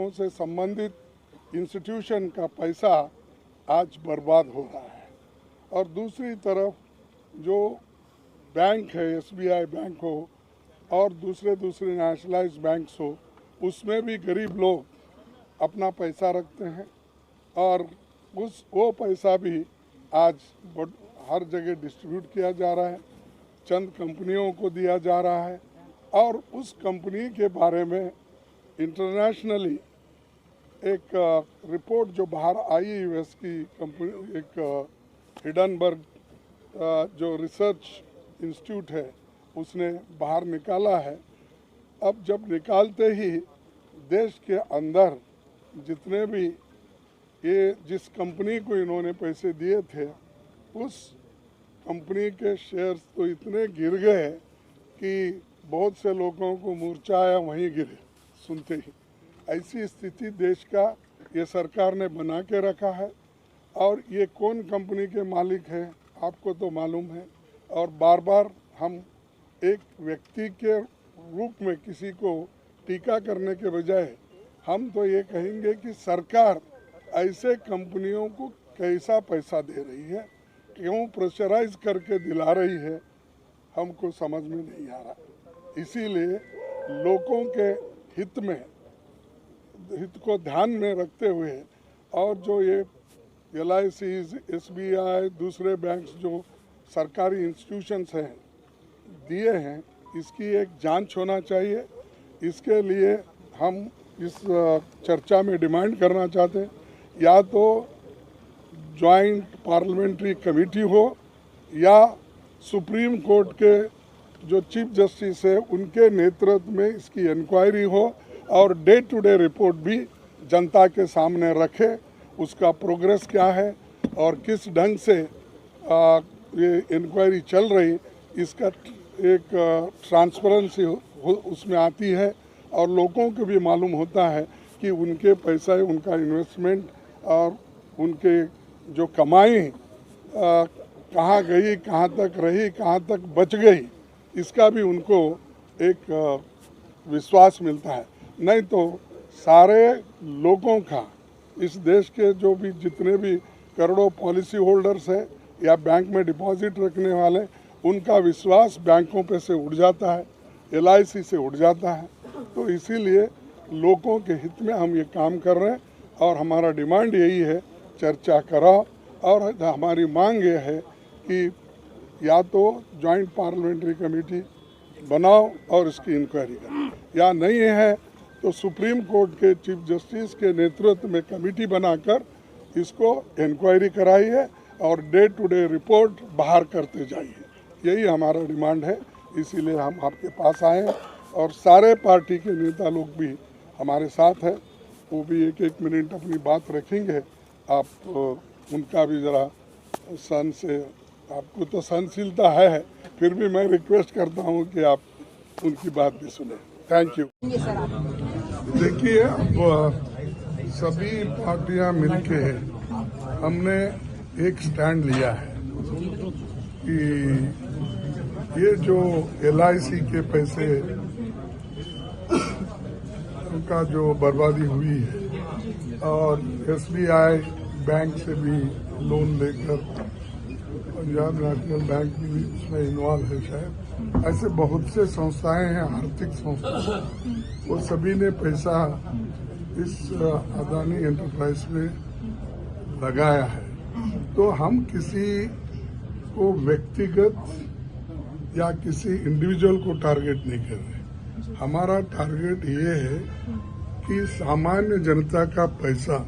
बैंकों से संबंधित इंस्टीट्यूशन का पैसा आज बर्बाद हो रहा है। और दूसरी तरफ जो बैंक है, एसबीआई बैंक हो और दूसरे नेशनलाइज्ड बैंक्स हो, उसमें भी गरीब लोग अपना पैसा रखते हैं और वो पैसा भी आज हर जगह डिस्ट्रीब्यूट किया जा रहा है, चंद कंपनियों को दिया जा रहा है। और उस कंपनी के बारे में इंटरनेशनली एक रिपोर्ट जो बाहर आई यूएस की कंपनी, एक हिडनबर्ग जो रिसर्च इंस्टीट्यूट है, उसने बाहर निकाला है। अब जब निकालते ही देश के अंदर जितने भी ये जिस कंपनी को इन्होंने पैसे दिए थे, उस कंपनी के शेयर्स तो इतने गिर गए कि बहुत से लोगों को मूर्छा आया, वहीं गिरे सुनते ही। ऐसी स्थिति देश का ये सरकार ने बना के रखा है। और ये कौन कंपनी के मालिक है आपको तो मालूम है। और बार बार हम एक व्यक्ति के रूप में किसी को टीका करने के बजाय हम तो ये कहेंगे कि सरकार ऐसे कंपनियों को कैसा पैसा दे रही है, क्यों प्रेशराइज करके दिला रही है, हमको समझ में नहीं आ रहा। इसीलिए लोगों के हित को ध्यान में रखते हुए और जो ये LIC, SBI, दूसरे बैंक्स जो सरकारी इंस्टीट्यूशंस हैं दिए हैं, इसकी एक जांच होना चाहिए। इसके लिए हम इस चर्चा में डिमांड करना चाहते हैं, या तो जॉइंट पार्लियामेंट्री कमेटी हो या सुप्रीम कोर्ट के जो चीफ जस्टिस है उनके नेतृत्व में इसकी इंक्वायरी हो और डे टू डे रिपोर्ट भी जनता के सामने रखे, उसका प्रोग्रेस क्या है और किस ढंग से ये इंक्वायरी चल रही, इसका एक ट्रांसपेरेंसी उसमें आती है और लोगों को भी मालूम होता है कि उनके पैसा, उनका इन्वेस्टमेंट और उनके जो कमाई कहाँ गई, कहाँ तक रही, कहाँ तक बच गई, इसका भी उनको एक विश्वास मिलता है। नहीं तो सारे लोगों का, इस देश के जो भी जितने भी करोड़ों पॉलिसी होल्डर्स हैं या बैंक में डिपॉजिट रखने वाले, उनका विश्वास बैंकों पे से उड़ जाता है, LIC से उड़ जाता है। तो इसीलिए लोगों के हित में हम ये काम कर रहे हैं और हमारा डिमांड यही है, चर्चा कराओ। और हमारी मांग ये है कि या तो जॉइंट पार्लियामेंट्री कमेटी बनाओ और इसकी इंक्वायरी करो, या नहीं है तो सुप्रीम कोर्ट के चीफ जस्टिस के नेतृत्व में कमेटी बनाकर इसको इंक्वायरी कराइए और डे टू डे रिपोर्ट बाहर करते जाइए। यही हमारा डिमांड है। इसीलिए हम आपके पास आए और सारे पार्टी के नेता लोग भी हमारे साथ हैं, वो भी एक एक मिनट अपनी बात रखेंगे। आप उनका भी ज़रा सन से, आपको तो सहनशीलता है, फिर भी मैं रिक्वेस्ट करता हूँ कि आप उनकी बात भी सुने। Thank you. देखिए, अब सभी पार्टियां मिलके हमने एक स्टैंड लिया है कि ये जो LIC के पैसे उनका जो बर्बादी हुई है और SBI बैंक से भी लोन लेकर पंजाब नेशनल बैंक भी उसमें इन्वॉल्व है शायद, ऐसे बहुत से संस्थाएं हैं, आर्थिक संस्थाएं, वो सभी ने पैसा इस अदानी एंटरप्राइज में लगाया है। तो हम किसी को व्यक्तिगत या किसी इंडिविजुअल को टारगेट नहीं कर रहे। हमारा टारगेट ये है कि सामान्य जनता का पैसा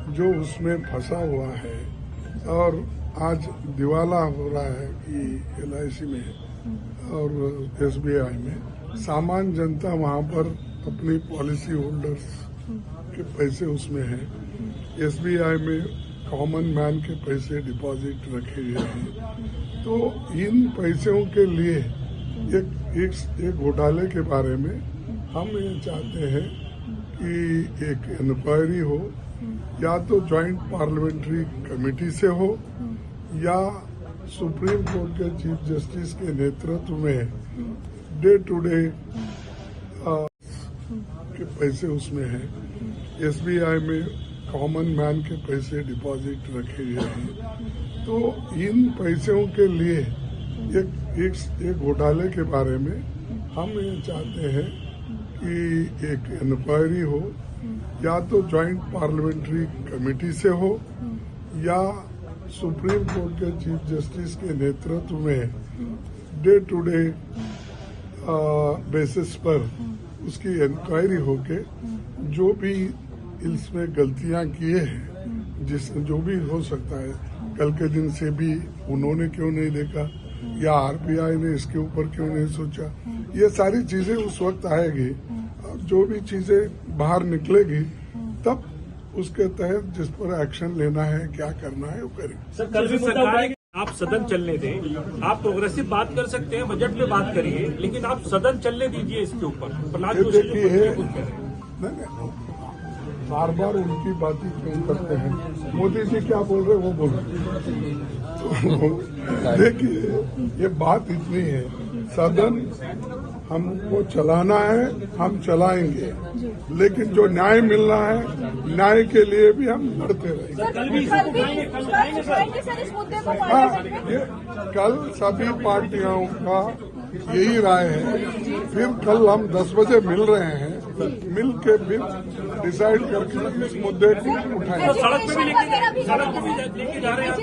जो उसमें फंसा हुआ है और आज दिवाला हो रहा है कि LIC में और SBI में, सामान्य जनता वहाँ पर अपनी पॉलिसी होल्डर्स के पैसे उसमें हैं, SBI में कॉमन मैन के पैसे डिपॉजिट रखे गए हैं। तो इन पैसों के लिए एक घोटाले के बारे में हम ये चाहते हैं कि एक इंक्वायरी हो, या तो जॉइंट पार्लियामेंट्री कमेटी से हो या सुप्रीम कोर्ट के चीफ जस्टिस के नेतृत्व में डे टू डे के पैसे उसमें हैं, एसबीआई में कॉमन मैन के पैसे डिपॉजिट रखे गए हैं, तो इन पैसों के लिए एक घोटाले के बारे में हम ये चाहते हैं कि एक इंक्वायरी हो, या तो जॉइंट पार्लियामेंट्री कमेटी से हो या सुप्रीम कोर्ट के चीफ जस्टिस के नेतृत्व में डे टू डे बेसिस पर उसकी इंक्वायरी होके जो भी इसमें गलतियां किए हैं, जो भी हो सकता है, कल के दिन से भी उन्होंने क्यों नहीं देखा या आरबीआई ने इसके ऊपर क्यों नहीं सोचा, ये सारी चीजें उस वक्त आएगी। जो भी चीजें बाहर निकलेगी तब उसके तहत जिस पर एक्शन लेना है, क्या करना है, वो करेंगे। सर, कल भी सरकार आप सदन चलने दें, आप प्रोग्रेसिव बात कर सकते हैं, बजट पे बात करिए, लेकिन आप सदन चलने दीजिए इसके ऊपर। प्रहलाद जोशी बार बार उनकी बातें क्यों करते हैं? मोदी जी क्या बोल रहे वो बोल रहे। तो देखिए, ये बात इतनी है, सदन हमको चलाना है, हम चलाएंगे, लेकिन जो न्याय मिलना है, न्याय के लिए भी हम लड़ते रहेंगे। कल सभी पार्टियों का यही राय है। फिर कल हम 10 बजे मिल रहे हैं, मिल के फिर डिसाइड करके इस मुद्दे को उठाएंगे। सड़क पे भी लेके जा रहे हैं।